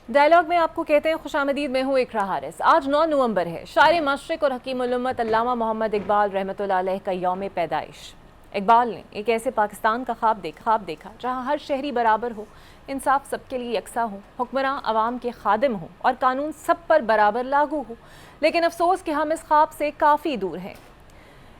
Dialogue میں آپ کو کہتے ہیں خوش آمدید، میں ہوں اقرا حارث۔ آج 9 نومبر ہے، شاعر مشرق اور حکیم الامت علامہ محمد اقبال رحمۃ اللہ علیہ کا یوم پیدائش۔ اقبال نے ایک ایسے پاکستان کا خواب دیکھا جہاں ہر شہری برابر ہو، انصاف سب کے لیے یکساں ہو، حکمراں عوام کے خادم ہوں اور قانون سب پر برابر لاگو ہو۔ لیکن افسوس کہ ہم اس خواب سے کافی دور ہیں۔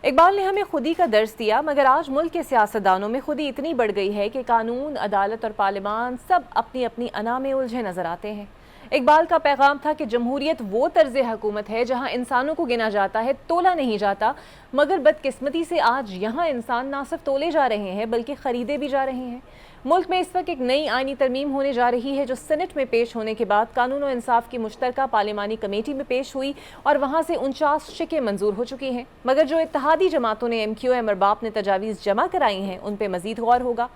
اقبال نے ہمیں خودی کا درس دیا، مگر آج ملک کے سیاستدانوں میں خودی اتنی بڑھ گئی ہے کہ قانون، عدالت اور پارلیمان سب اپنی اپنی انا میں الجھے نظر آتے ہیں۔ اقبال کا پیغام تھا کہ جمہوریت وہ طرز حکومت ہے جہاں انسانوں کو گنا جاتا ہے، تولا نہیں جاتا، مگر بدقسمتی سے آج یہاں انسان نہ صرف تولے جا رہے ہیں بلکہ خریدے بھی جا رہے ہیں۔ ملک میں اس وقت ایک نئی آئینی ترمیم ہونے جا رہی ہے جو سینٹ میں پیش ہونے کے بعد قانون و انصاف کی مشترکہ پارلیمانی کمیٹی میں پیش ہوئی اور وہاں سے 49 شقیں منظور ہو چکی ہیں، مگر جو اتحادی جماعتوں نے MQM اور باپ نے تجاویز جمع کرائی ہیں ان پہ مزید غور ہوگا۔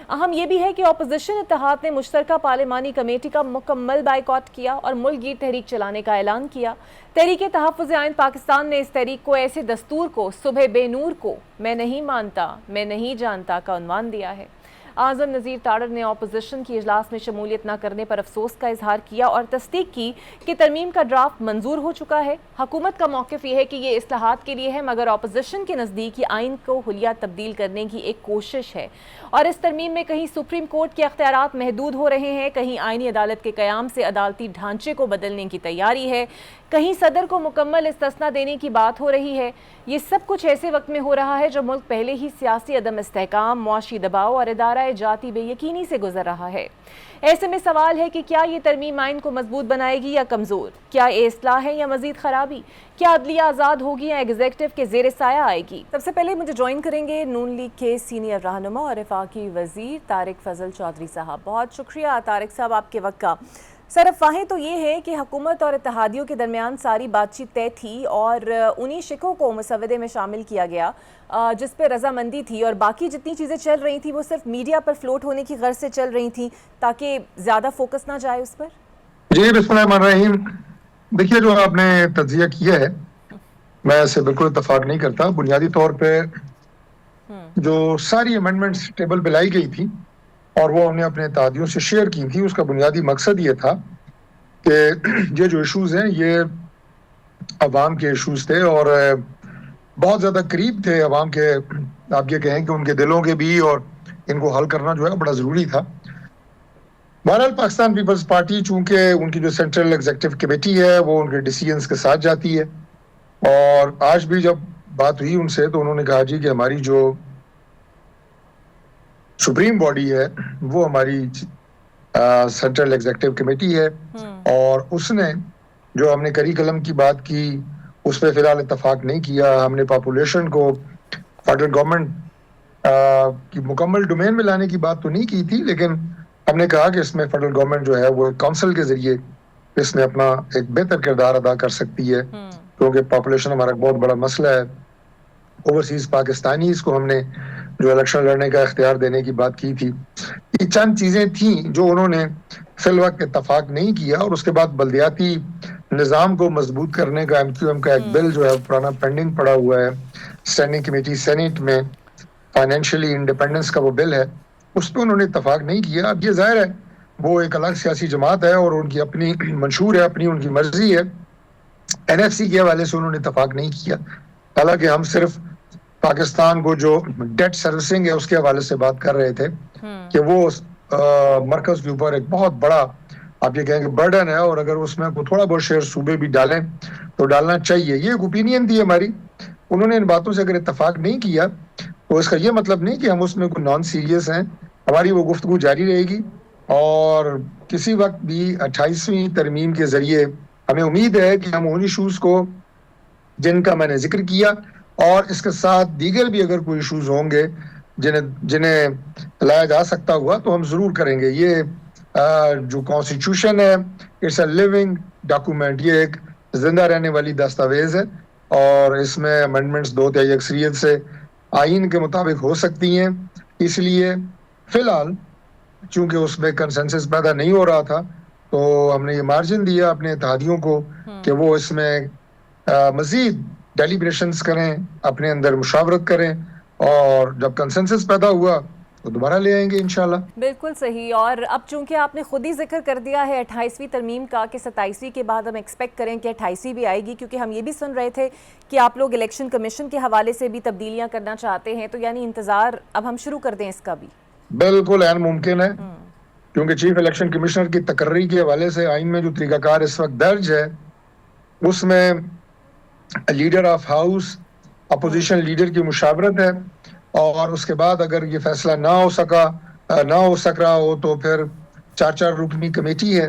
اہم یہ بھی ہے کہ اپوزیشن اتحاد نے مشترکہ پارلیمانی کمیٹی کا مکمل بائیکاٹ کیا اور ملک گیر تحریک چلانے کا اعلان کیا۔ تحریک تحفظ آئین پاکستان نے اس تحریک کو ایسے دستور کو صبح بے نور کو میں نہیں مانتا میں نہیں جانتا کا عنوان دیا ہے۔ اعظم نذیر تاڑر نے اپوزیشن کی اجلاس میں شمولیت نہ کرنے پر افسوس کا اظہار کیا اور تصدیق کی کہ ترمیم کا ڈرافٹ منظور ہو چکا ہے۔ حکومت کا موقف یہ ہے کہ یہ اصلاحات کے لیے ہے، مگر اپوزیشن کے نزدیک یہ آئین کو حلیہ تبدیل کرنے کی ایک کوشش ہے اور اس ترمیم میں کہیں سپریم کورٹ کے اختیارات محدود ہو رہے ہیں، کہیں آئینی عدالت کے قیام سے عدالتی ڈھانچے کو بدلنے کی تیاری ہے، کہیں صدر کو مکمل استثنا دینے کی بات ہو رہی ہے۔ یہ سب کچھ ایسے وقت میں ہو رہا ہے جو ملک پہلے ہی سیاسی عدم استحکام، معاشی دباؤ اور ادارہ جاتی بے یقینی سے گزر رہا ہے۔ ایسے میں سوال ہے کہ کیا یہ ترمیم آئین کو مضبوط بنائے گی یا کمزور؟ کیا یہ اصلاح ہے یا مزید خرابی؟ کیا عدلیہ آزاد ہوگی یا ایگزیکٹو کے زیر سایہ آئے گی؟ سب سے پہلے مجھے جوائن کریں گے نون لیگ کے سینئر رہنما اور وفاقی وزیر طارق فضل چودھری صاحب۔ بہت شکریہ طارق صاحب آپ کے وقت کا۔ سر، افواہیں تو یہ ہے کہ حکومت اور اتحادیوں کے درمیان ساری بات چیت طے تھی اور انہی شقوں کو مسودے میں شامل کیا گیا جس پہ رضامندی تھی، اور باقی جتنی چیزیں چل رہی تھیں وہ صرف میڈیا پر فلوٹ ہونے کی غرض سے چل رہی تھیں تاکہ زیادہ فوکس نہ جائے اس پر۔ جی بسم اللہ الرحمن الرحیم۔ دیکھیے، جو آپ نے تجزیہ کیا ہے میں اس سے بالکل اتفاق نہیں کرتا۔ بنیادی طور پہ جو ساری امینڈمنٹس ٹیبل پہ لائی گئی تھی اور وہ ہم نے اپنے اتحادیوں سے شیئر کی تھی، اس کا بنیادی مقصد یہ تھا کہ یہ جو ایشوز ہیں یہ عوام کے ایشوز تھے اور بہت زیادہ قریب تھے عوام کے، آپ یہ کہیں کہ ان کے دلوں کے بھی، اور ان کو حل کرنا جو ہے بڑا ضروری تھا۔ بہرحال پاکستان پیپلز پارٹی چونکہ ان کی جو سینٹرل ایگزیکٹو کمیٹی ہے وہ ان کے ڈیسیژنز کے ساتھ جاتی ہے، اور آج بھی جب بات ہوئی ان سے تو انہوں نے کہا جی کہ ہماری جو سپریم باڈی ہے وہ ہماری سینٹرل ایگزیکٹو کمیٹی ہے، اور اس نے جو ہم نے کریکلم کی بات کی اس پہ فی الحال اتفاق نہیں کیا۔ ہم نے پاپولیشن کو فیڈرل گورنمنٹ کی مکمل ڈومین میں لانے کی بات تو نہیں کی تھی، لیکن ہم نے کہا کہ اس میں فیڈرل گورنمنٹ جو ہے وہ کونسل کے ذریعے اس میں اپنا ایک بہتر کردار ادا کر سکتی ہے، کیونکہ پاپولیشن ہمارا بہت بڑا مسئلہ ہے۔ اوورسیز پاکستانیز کو ہم نے جو الیکشن لڑنے کا اختیار دینے کی بات کی تھی، یہ چند چیزیں تھیں جو انہوں نے فی الوقت اتفاق نہیں کیا۔ اور اس کے بعد بلدیاتی نظام کو مضبوط کرنے کا MQM کا ایک بل جو ہے پرانا پینڈنگ پڑا ہوا ہے اسٹینڈنگ کمیٹی سینیٹ میں، فائنینشلی انڈیپینڈنس کا وہ بل ہے، اس پہ انہوں نے اتفاق نہیں کیا۔ اب یہ ظاہر ہے وہ ایک الگ سیاسی جماعت ہے اور ان کی اپنی منشور ہے، اپنی ان کی مرضی ہے۔ NFC کے حوالے سے انہوں نے اتفاق نہیں کیا، حالانکہ ہم صرف پاکستان کو جو ڈیٹ سروسنگ ہے اس کے حوالے سے بات کر رہے تھے کہ وہ مرکز کے اوپر ایک بہت بڑا آپ یہ کہیں کہ برڈن ہے، اور اگر اس میں کوئی تھوڑا بہت شیئر صوبے بھی ڈالیں تو ڈالنا چاہیے۔ یہ ایک اوپینین تھی ہماری، انہوں نے ان باتوں سے اگر اتفاق نہیں کیا تو اس کا یہ مطلب نہیں کہ ہم اس میں کوئی نان سیریس ہیں۔ ہماری وہ گفتگو جاری رہے گی اور کسی وقت بھی 28ویں ترمیم کے ذریعے ہمیں امید ہے کہ ہم ان ایشوز کو جن کا میں نے ذکر کیا اور اس کے ساتھ دیگر بھی اگر کوئی ایشوز ہوں گے جنہیں لایا جا سکتا ہوا تو ہم ضرور کریں گے۔ یہ جو کانسٹیٹیوشن ہے اٹس اے لیونگ ڈاکومنٹ، یہ ایک زندہ رہنے والی دستاویز ہے اور اس میں امینڈمنٹس 2/3 اکثریت سے آئین کے مطابق ہو سکتی ہیں۔ اس لیے فی الحال چونکہ اس میں کنسنسس پیدا نہیں ہو رہا تھا تو ہم نے یہ مارجن دیا اپنے اتحادیوں کو کہ وہ اس میں مزید ڈیلیبریشنز کریں، اپنے اندر مشاورت کریں، اور جب کنسنسس پیدا ہوا تو دوبارہ لے آئیں گے انشاءاللہ. بالکل صحیح. اور اب چونکہ آپ نے خود ہی ذکر کر دیا ہے 28ویں ترمیم کا کہ 27ویں کے بعد ہم ایکسپیکٹ کریں کہ 28ویں بھی آئے گی، کیونکہ ہم یہ بھی سن رہے تھے کہ آپ لوگ الیکشن کمیشن کے حوالے سے بھی تبدیلیاں کرنا چاہتے ہیں، تو یعنی انتظار اب ہم شروع کر دیں اس کا بھی؟ بالکل عین ممکن ہے، کیونکہ چیف الیکشن کمشنر کی تقرری کے حوالے سے آئین میں جو طریقہ کار اس وقت درج ہے اس میں leader of house opposition leader کی مشاورت ہے، اور اس کے بعد اگر یہ فیصلہ نہ ہو سک رہا ہو تو پھر 4 رکنی کمیٹی ہے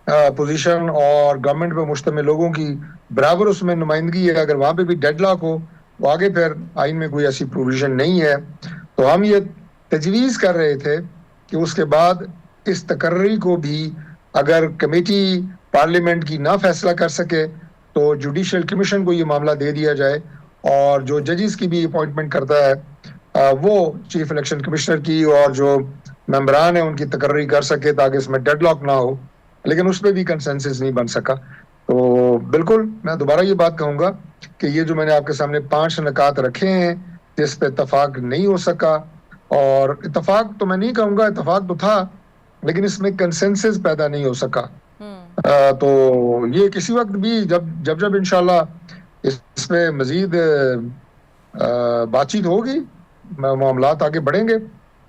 اپوزیشن اور گورنمنٹ پہ مشتمل لوگوں کی برابر اس میں نمائندگی ہے. اگر وہاں پہ بھی ڈیڈ لاک ہو تو آگے پھر آئین میں کوئی ایسی پروویژن نہیں ہے. تو ہم یہ تجویز کر رہے تھے کہ اس کے بعد اس تقرری کو بھی اگر کمیٹی پارلیمنٹ کی نہ فیصلہ کر سکے تو جوڈیشل کمیشن کو یہ معاملہ دے دیا جائے، اور جو ججز کی بھی اپوائنٹمنٹ کرتا ہے وہ چیف الیکشن کمشنر کی اور جو ممبران ہیں ان کی تقرری کر سکے تاکہ اس میں ڈیڈ لاک نہ ہو. لیکن اس پہ بھی کنسنسس نہیں بن سکا. تو بالکل میں دوبارہ یہ بات کہوں گا کہ یہ جو میں نے آپ کے سامنے 5 نکات رکھے ہیں جس پہ اتفاق نہیں ہو سکا، اور اتفاق تو میں نہیں کہوں گا، اتفاق تو تھا لیکن اس میں کنسنسس پیدا نہیں ہو سکا. تو یہ کسی وقت بھی جب انشاءاللہ اس پہ مزید بات چیت ہوگی، معاملات آگے بڑھیں گے،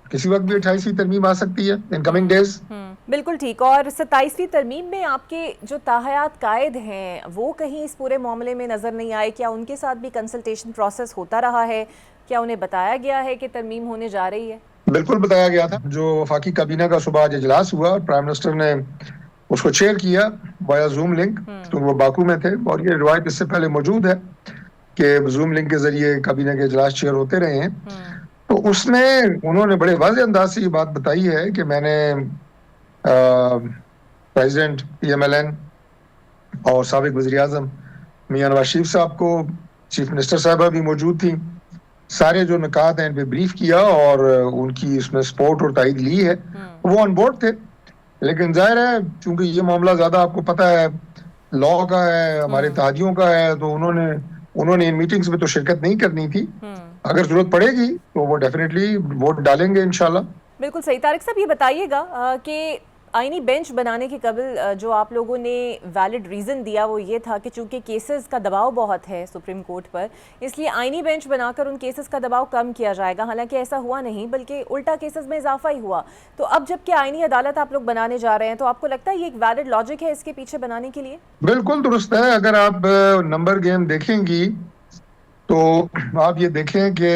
کسی وقت بھی 28ویں ترمیم آ سکتی ہے ان کمنگ ڈیز. بالکل ٹھیک. اور 27ویں ترمیم میں آپ کے جو تاحیات قائد ہیں وہ کہیں اس پورے معاملے میں نظر نہیں آئے؟ کیا ان کے ساتھ بھی کنسلٹیشن پروسیس ہوتا رہا ہے؟ کیا انہیں بتایا گیا ہے کہ ترمیم ہونے جا رہی ہے؟ بالکل بتایا گیا تھا. جو وفاقی کابینہ کا صبح آج اجلاس ہوا، پرائم منسٹر نے اس کو چیئر کیا وایا زوم لنک، تو وہ باکو میں تھے، اور یہ روایت اس سے پہلے موجود ہے کہ زوم لنک کے ذریعے کابینہ کے اجلاس چیئر ہوتے رہے ہیں. تو اس میں انہوں نے بڑے واضح انداز سے یہ بات بتائی ہے کہ میں نے پریزیڈنٹ PMLN اور سابق وزیر اعظم میاں نواز شریف صاحب کو، چیف منسٹر صاحبہ بھی موجود تھی، سارے جو نکات ہیں ان پہ بریف کیا اور ان کی اس میں سپورٹ اور تائید لی ہے. وہ آن بورڈ تھے. لیکن ظاہر ہے چونکہ یہ معاملہ زیادہ آپ کو پتہ ہے لا کا ہے، ہمارے اتحادیوں کا ہے، تو انہوں نے ان میٹنگز میں تو شرکت نہیں کرنی تھی. اگر ضرورت پڑے گی تو وہ ڈیفینیٹلی ووٹ ڈالیں گے انشاءاللہ. بالکل صحیح. طارق صاحب یہ بتائیے گا کہ آئینی بینچ بنانے کے قبل جو آپ لوگوں نے ویلڈ ریزن دیا وہ یہ تھا کہ چونکہ کیسز کا دباؤ بہت ہے سپریم کورٹ پر، اس لیے آئینی بینچ بنا کر ان کیسز کا دباؤ کم کیا جائے گا. حالانکہ ایسا ہوا نہیں، بلکہ الٹا کیسز میں اضافہ ہی ہوا. تو اب جب کہ آئینی عدالت آپ لوگ بنانے جا رہے ہیں تو آپ کو لگتا ہے یہ ایک ویلڈ لاجک ہے اس کے پیچھے بنانے کے لیے؟ بالکل درست ہے. اگر آپ نمبر گیم دیکھیں گی تو آپ یہ دیکھیں کہ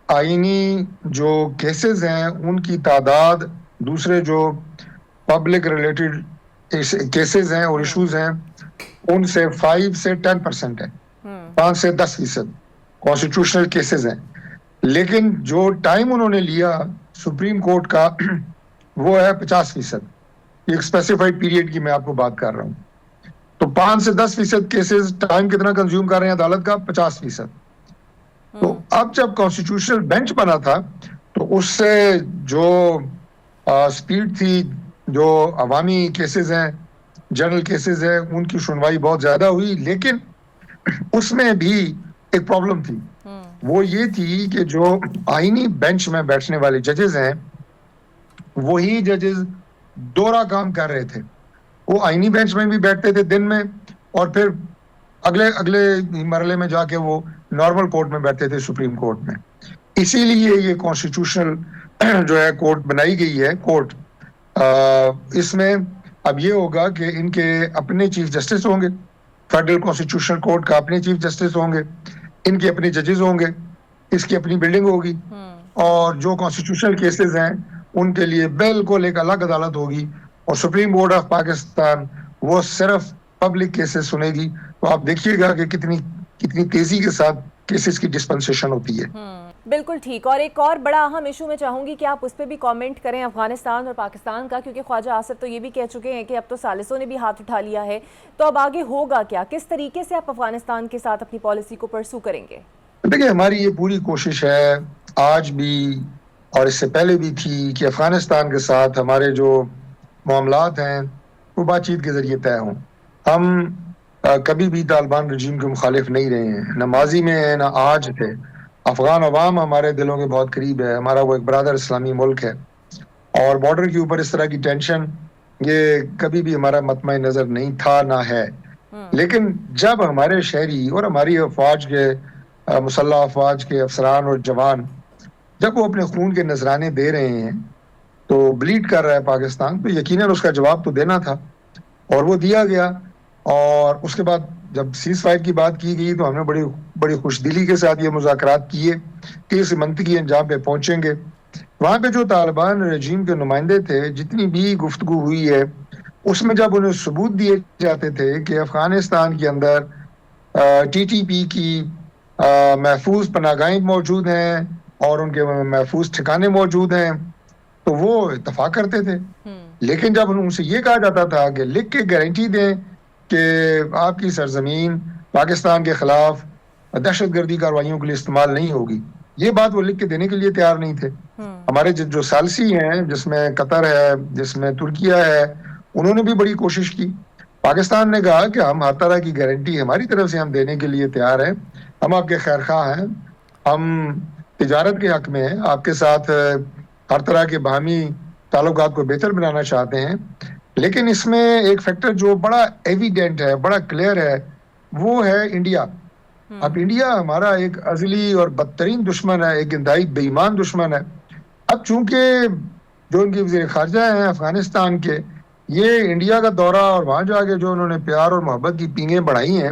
آئینی جو کیسز ہیں ان کی تعداد دوسرے جو پبلک ریلیٹڈ کیسز ہیں اور ایشوز ہیں ان سے 5 سے 10% ہے، 5 سے 10% کانسٹیٹیوشنل کیسز ہیں. لیکن جو ٹائم انہوں نے لیا سپریم کورٹ کا وہ ہے 50%. ایک اسپیسیفائڈ پیریڈ کی میں آپ کو بات کر رہا ہوں. تو 5 سے 10% کیسز ٹائم کتنا کنزیوم کر رہے ہیں عدالت کا؟ 50%. تو اب جب کانسٹیٹیوشنل بینچ بنا تھا تو اس سے جو سپیڈ تھی، جو عوامی کیسز ہیں، جنرل کیسز ہیں، ان کی سنوائی بہت زیادہ ہوئی. لیکن اس میں بھی ایک پرابلم تھی، وہ یہ تھی کہ جو آئینی بینچ میں بیٹھنے والے ججز ہیں وہی ججز دورہ کام کر رہے تھے. وہ آئینی بینچ میں بھی بیٹھتے تھے دن میں، اور پھر اگلے مرحلے میں جا کے وہ نارمل کورٹ میں بیٹھتے تھے سپریم کورٹ میں. اسی لیے یہ کانسٹیٹیوشنل جو ہے کورٹ بنائی گئی ہے کورٹ. اس میں اب یہ ہوگا کہ ان کے اپنے چیف جسٹس ہوں گے، فیڈرل کانسٹیٹیوشنل کورٹ کا اپنے چیف جسٹس ہوں گے، ان کے اپنے ججز ہوں گے، اس کی اپنی بلڈنگ ہوگی، اور جو کانسٹیٹیوشنل کیسز ہیں ان کے لیے بالکل ایک الگ عدالت ہوگی. اور سپریم کورٹ آف پاکستان وہ صرف پبلک کیسز سنے گی. تو آپ دیکھیے گا کہ کتنی تیزی کے ساتھ کیسز کی ڈسپنسیشن ہوتی ہے. بالکل ٹھیک. اور ایک اور بڑا اہم ایشو میں چاہوں گی کہ آپ اس پہ بھی کامنٹ کریں، افغانستان اور پاکستان کا، کیونکہ خواجہ آصف تو یہ بھی کہہ چکے ہیں کہ اب تو ثالثوں نے بھی ہاتھ اٹھا لیا ہے. تو اب آگے ہوگا کیا؟ کس طریقے سے آپ افغانستان کے ساتھ اپنی پالیسی کو پرسو کریں گے؟ دیکھیں ہماری یہ پوری کوشش ہے آج بھی اور اس سے پہلے بھی تھی کہ افغانستان کے ساتھ ہمارے جو معاملات ہیں وہ بات چیت کے ذریعے طے ہوں. ہم کبھی بھی طالبان رجیم کے مخالف نہیں رہے ہیں، نہ ماضی میں ہیں نہ آج تھے. افغان عوام ہمارے دلوں کے بہت قریب ہے, ہمارا وہ ایک برادر اسلامی ملک ہے, اور بارڈر کے اوپر اس طرح کی ٹینشن یہ کبھی بھی ہمارا مطمع نظر نہیں تھا نہ ہے. لیکن جب ہمارے شہری اور ہماری افواج کے مسلح افواج کے افسران اور جوان جب وہ اپنے خون کے نذرانے دے رہے ہیں تو بلیڈ کر رہا ہے پاکستان, تو یقیناً اس کا جواب تو دینا تھا, اور وہ دیا گیا. اور اس کے بعد جب سیز فائر کی بات کی گئی تو ہم نے بڑی خوش دلی کے ساتھ یہ مذاکرات کیے کہ اس منطقی انجام پہ پہنچیں گے. وہاں پہ جو طالبان رجیم کے نمائندے تھے, جتنی بھی گفتگو ہوئی ہے اس میں جب انہیں ثبوت دیے جاتے تھے کہ افغانستان کے اندر ٹی ٹی پی کی محفوظ پناہگاہیں موجود ہیں اور ان کے محفوظ ٹھکانے موجود ہیں, تو وہ اتفاق کرتے تھے. لیکن جب ان سے یہ کہا جاتا تھا کہ لکھ کے گارنٹی دیں کہ آپ کی سرزمین پاکستان کے خلاف دہشت گردی کارروائیوں کے لیے استعمال نہیں ہوگی, یہ بات وہ لکھ کے دینے کے لیے تیار نہیں تھے. ہمارے جو سالسی ہیں, جس میں قطر ہے, جس میں ترکیہ ہے, انہوں نے بھی بڑی کوشش کی. پاکستان نے کہا کہ ہم ہر طرح کی گارنٹی ہماری طرف سے ہم دینے کے لیے تیار ہیں, ہم آپ کے خیر خواہ ہیں, ہم تجارت کے حق میں ہیں, آپ کے ساتھ ہر طرح کے باہمی تعلقات کو بہتر بنانا چاہتے ہیں. لیکن اس میں ایک فیکٹر جو بڑا ایویڈنٹ ہے, بڑا کلیئر ہے, وہ ہے انڈیا. اب انڈیا ہمارا ایک ازلی اور بدترین دشمن ہے, ایک انتہائی بے ایمان دشمن ہے. اب چونکہ جو ان کے وزیر خارجہ ہیں افغانستان کے, یہ انڈیا کا دورہ اور وہاں جا کے جو انہوں نے پیار اور محبت کی پینگیں بڑھائی ہیں,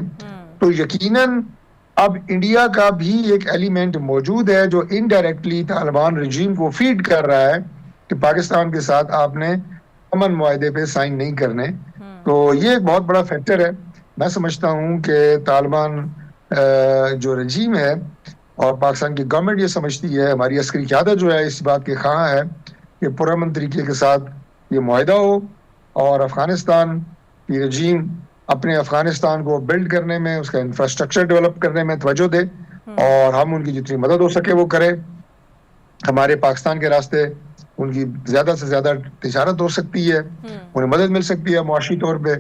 تو یقیناً اب انڈیا کا بھی ایک ایلیمنٹ موجود ہے جو انڈائریکٹلی طالبان رجیم کو فیڈ کر رہا ہے کہ پاکستان کے ساتھ آپ نے امن معاہدے پہ سائن نہیں کرنے. تو یہ ایک بہت بڑا فیکٹر ہے. میں سمجھتا ہوں کہ طالبان جو رجیم ہے اور پاکستان کی گورنمنٹ یہ سمجھتی ہے, ہماری عسکری قیادت جو ہے اس بات کے خواہاں ہے کہ پرامن طریقے کے ساتھ یہ معاہدہ ہو اور افغانستان کی رجیم اپنے افغانستان کو بلڈ کرنے میں, اس کا انفراسٹرکچر ڈیولپ کرنے میں توجہ دے, اور ہم ان کی جتنی مدد ہو سکے وہ کریں. ہمارے پاکستان کے راستے ان کی زیادہ سے زیادہ تجارت ہو سکتی ہے, انہیں مدد مل سکتی ہے معاشی طور پہ.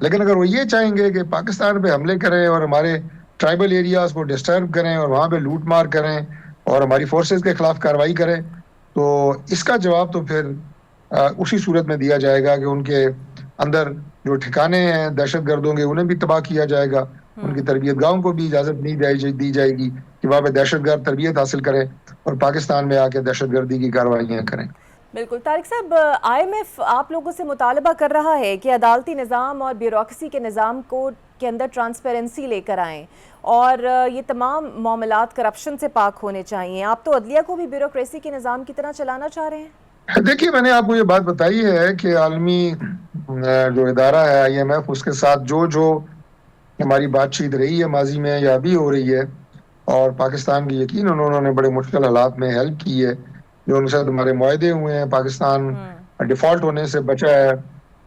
لیکن اگر وہ یہ چاہیں گے کہ پاکستان پہ حملے کریں اور ہمارے ٹرائبل ایریاز کو ڈسٹرب کریں اور وہاں پہ لوٹ مار کریں اور ہماری فورسز کے خلاف کارروائی کریں, تو اس کا جواب تو پھر اسی صورت میں دیا جائے گا کہ ان کے اندر جو ٹھکانے ہیں دہشت گردوں کے انہیں بھی تباہ کیا جائے گا. ان کی تربیت گاہوں کو بھی اجازت نہیں دی جائے گی کہ وہاں پہ دہشت گرد تربیت حاصل کریں اور پاکستان میں آ کے دہشت گردی کی کارروائیاں کریں. بالکل. طارق صاحب, آئی ایم ایف آپ لوگوں سے مطالبہ کر رہا ہے کہ عدالتی نظام اور بیوروکریسی کے نظام کے اندر ٹرانسپیرنسی لے کر آئیں اور یہ تمام معاملات کرپشن سے پاک ہونے چاہیے. آپ تو عدلیہ کو بھی بیوروکریسی کے نظام کی طرح چلانا چاہ رہے ہیں. دیکھیے, میں نے آپ کو یہ بات بتائی ہے کہ عالمی جو ادارہ ہے آئی ایم ایف, اس کے ساتھ جو ہماری بات چیت رہی ہے ماضی میں یا ابھی ہو رہی ہے, اور پاکستان کی یقین انہوں نے بڑے مشکل حالات میں ہیلپ کی ہے, جو ان کے ساتھ ہمارے معاہدے ہوئے ہیں, پاکستان ڈیفالٹ ہونے سے بچا ہے,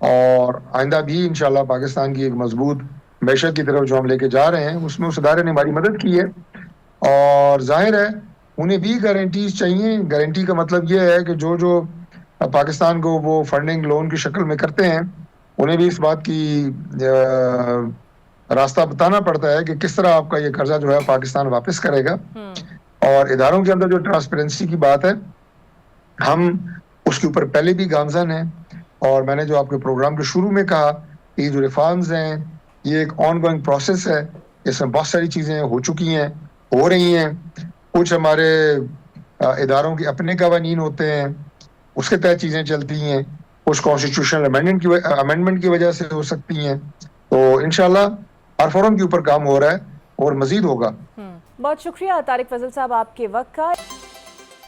اور آئندہ بھی انشاءاللہ پاکستان کی ایک مضبوط معیشت کی طرف جو ہم لے کے جا رہے ہیں اس میں اس ادارے نے ہماری مدد کی ہے. اور ظاہر ہے انہیں بھی گارنٹیز چاہیے. گارنٹی کا مطلب یہ ہے کہ جو پاکستان کو وہ فنڈنگ لون کی شکل میں کرتے ہیں, انہیں بھی اس بات کی راستہ بتانا پڑتا ہے کہ کس طرح آپ کا یہ قرضہ جو ہے پاکستان واپس کرے گا. اور اداروں کے اندر جو ٹرانسپیرنسی کی بات ہے, ہم اس کے اوپر پہلے بھی گامزن ہیں, اور میں نے جو آپ کے پروگرام کے شروع میں کہا کہ یہ جو ریفارمز ہیں یہ ایک آن گوئنگ پروسیس ہے, اس میں بہت ساری چیزیں ہو چکی ہیں, ہو رہی ہیں. کچھ ہمارے اداروں کے اپنے قوانین ہوتے ہیں, اس کے تحت چیزیں چلتی ہیں, کچھ کانسٹیٹیوشنل امینڈمنٹ کی وجہ سے ہو سکتی ہیں. تو انشاءاللہ ہر فورم کے اوپر کام ہو رہا ہے اور مزید ہوگا. بہت شکریہ طارق فضل صاحب آپ کے وقت کا.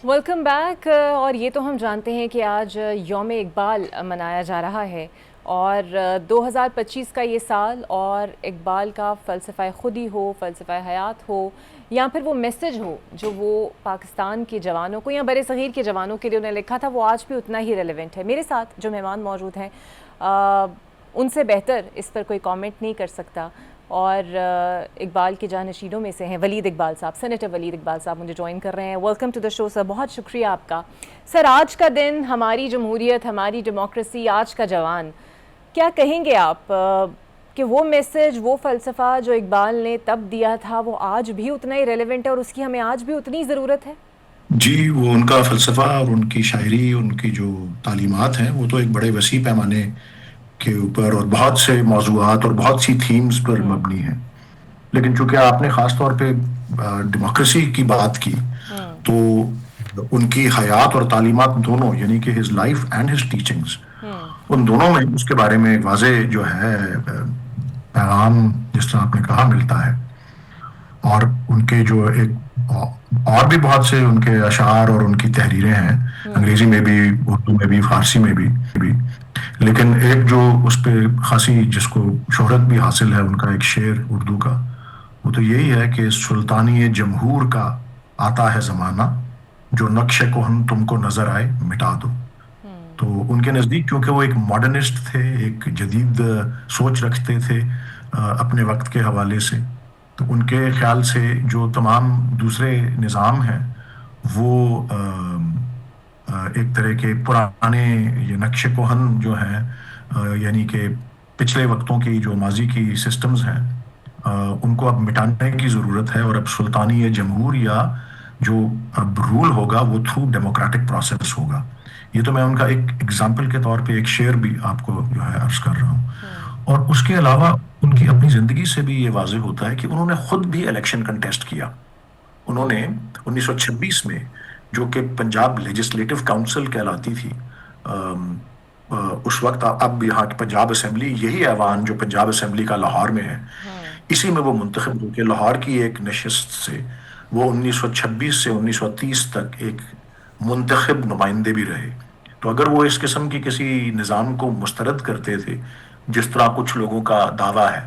Welcome back. اور یہ تو ہم جانتے ہیں کہ آج یوم اقبال منایا جا رہا ہے, اور 2025 کا یہ سال, اور اقبال کا فلسفہ خودی ہو, فلسفہ حیات ہو, یا پھر وہ میسج ہو جو وہ پاکستان کے جوانوں کو یا بر صغیر کے جوانوں کے لیے انہیں لکھا تھا, وہ آج بھی اتنا ہی ریلیونٹ ہے. میرے ساتھ جو مہمان موجود ہیں ان سے بہتر اس پر کوئی کامنٹ نہیں کر سکتا, اور اقبال کے جانشینوں میں سے ہیں ولید اقبال صاحب. سینیٹر ولید اقبال صاحب مجھے جوائن کر رہے ہیں. ویلکم ٹو دا شو سر. بہت شکریہ آپ کا. سر, آج کا دن, ہماری جمہوریت, ہماری ڈیموکریسی, آج کا جوان, کیا کہیں گے آپ؟ کہ وہ میسج، وہ فلسفہ جو اقبال نے تب دیا تھا وہ آج بھی اتنا ہی ریلیونٹ ہے اور اس کی ہمیں آج بھی اتنی ضرورت ہے؟ جی، وہ ان کا فلسفہ اور ان کی شاعری، ان کی جو تعلیمات ہیں، وہ تو ایک بڑے وسیع پیمانے کے اوپر اور بہت سے موضوعات اور بہت سی تھیمز پر مبنی ہیں. لیکن چونکہ آپ نے خاص طور پہ ڈیموکریسی کی بات کی، تو ان کی حیات اور تعلیمات دونوں، یعنی کہ his life and his teachings, ان دونوں میں اس کے بارے میں واضح جو ہے پیغام، جس طرح آپ نے کہا، ملتا ہے. اور ان کے جو ایک اور بھی بہت سے ان کے اشعار اور ان کی تحریریں ہیں، انگریزی میں بھی، اردو میں بھی، فارسی میں بھی. لیکن ایک جو اس پہ خاصی جس کو شہرت بھی حاصل ہے، ان کا ایک شعر اردو کا، وہ تو یہی ہے کہ سلطانی جمہور کا آتا ہے زمانہ، جو نقش کہن تم کو نظر آئے مٹا دو. تو ان کے نزدیک کیونکہ وہ ایک ماڈرنسٹ تھے، ایک جدید سوچ رکھتے تھے اپنے وقت کے حوالے سے، تو ان کے خیال سے جو تمام دوسرے نظام ہیں وہ ایک طرح کے پرانے یہ نقش کہن جو ہیں، یعنی کہ پچھلے وقتوں کی جو ماضی کی سسٹمز ہیں، ان کو اب مٹانے کی ضرورت ہے، اور اب سلطانی جمہور یا جو اب رول ہوگا وہ تھرو ڈیموکریٹک پروسیس ہوگا. یہ تو میں ان کا ایک ایگزامپل کے طور پہ ایک شعر بھی آپ کو جو ہے عرض کر رہا ہوں. اور اس کے علاوہ ان کی اپنی زندگی سے بھی یہ واضح ہوتا ہے کہ انہوں نے خود بھی الیکشن کنٹیسٹ کیا. انہوں نے 1926 میں، جو کہ پنجاب لیجسلیٹو کاؤنسل کہلاتی تھی، اس وقت، اب یہاں کی پنجاب اسمبلی، یہی ایوان جو پنجاب اسمبلی کا لاہور میں ہے، اسی میں وہ منتخب ہو کے لاہور کی ایک نشست سے وہ 1926 سے 1930 تک ایک منتخب نمائندے بھی رہے. تو اگر وہ اس قسم کی کسی نظام کو مسترد کرتے تھے، جس طرح کچھ لوگوں کا دعویٰ ہے،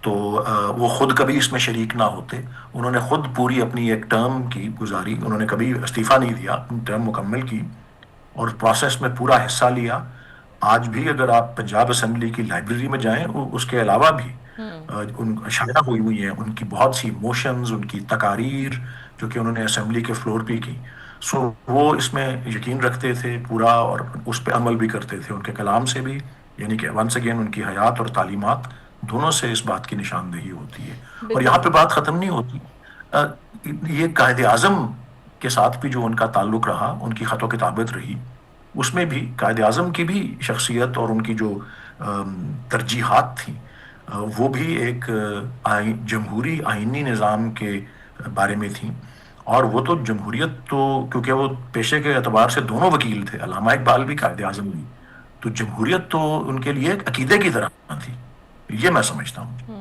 تو وہ خود کبھی اس میں شریک نہ ہوتے. انہوں نے خود پوری اپنی ایک ٹرم کی گزاری، انہوں نے کبھی استعفیٰ نہیں دیا، اپنی ٹرم مکمل کی اور پروسیس میں پورا حصہ لیا. آج بھی اگر آپ پنجاب اسمبلی کی لائبریری میں جائیں، اس کے علاوہ بھی ان شائع ہوئی ہیں ان کی بہت سی موشنز، ان کی تقاریر جو کہ انہوں نے اسمبلی کے فلور پہ کی. سو وہ اس میں یقین رکھتے تھے پورا، اور اس پہ عمل بھی کرتے تھے. ان کے کلام سے بھی، یعنی کہ ونس اگین ان کی حیات اور تعلیمات دونوں سے اس بات کی نشاندہی ہوتی ہے. اور یہاں پہ بات ختم نہیں ہوتی. یہ قائد اعظم کے ساتھ بھی جو ان کا تعلق رہا، ان کی خط و کتابت رہی، اس میں بھی قائد اعظم کی بھی شخصیت اور ان کی جو ترجیحات تھیں، وہ بھی ایک جمہوری آئینی نظام کے بارے میں تھیں. اور وہ تو جمہوریت تو، کیونکہ وہ پیشے کے اعتبار سے دونوں وکیل تھے، علامہ اقبال بھی، قائد اعظم بھی، تو جمہوریت تو ان کے لیے ایک عقیدے کی طرح تھی. یہ میں سمجھتا ہوں.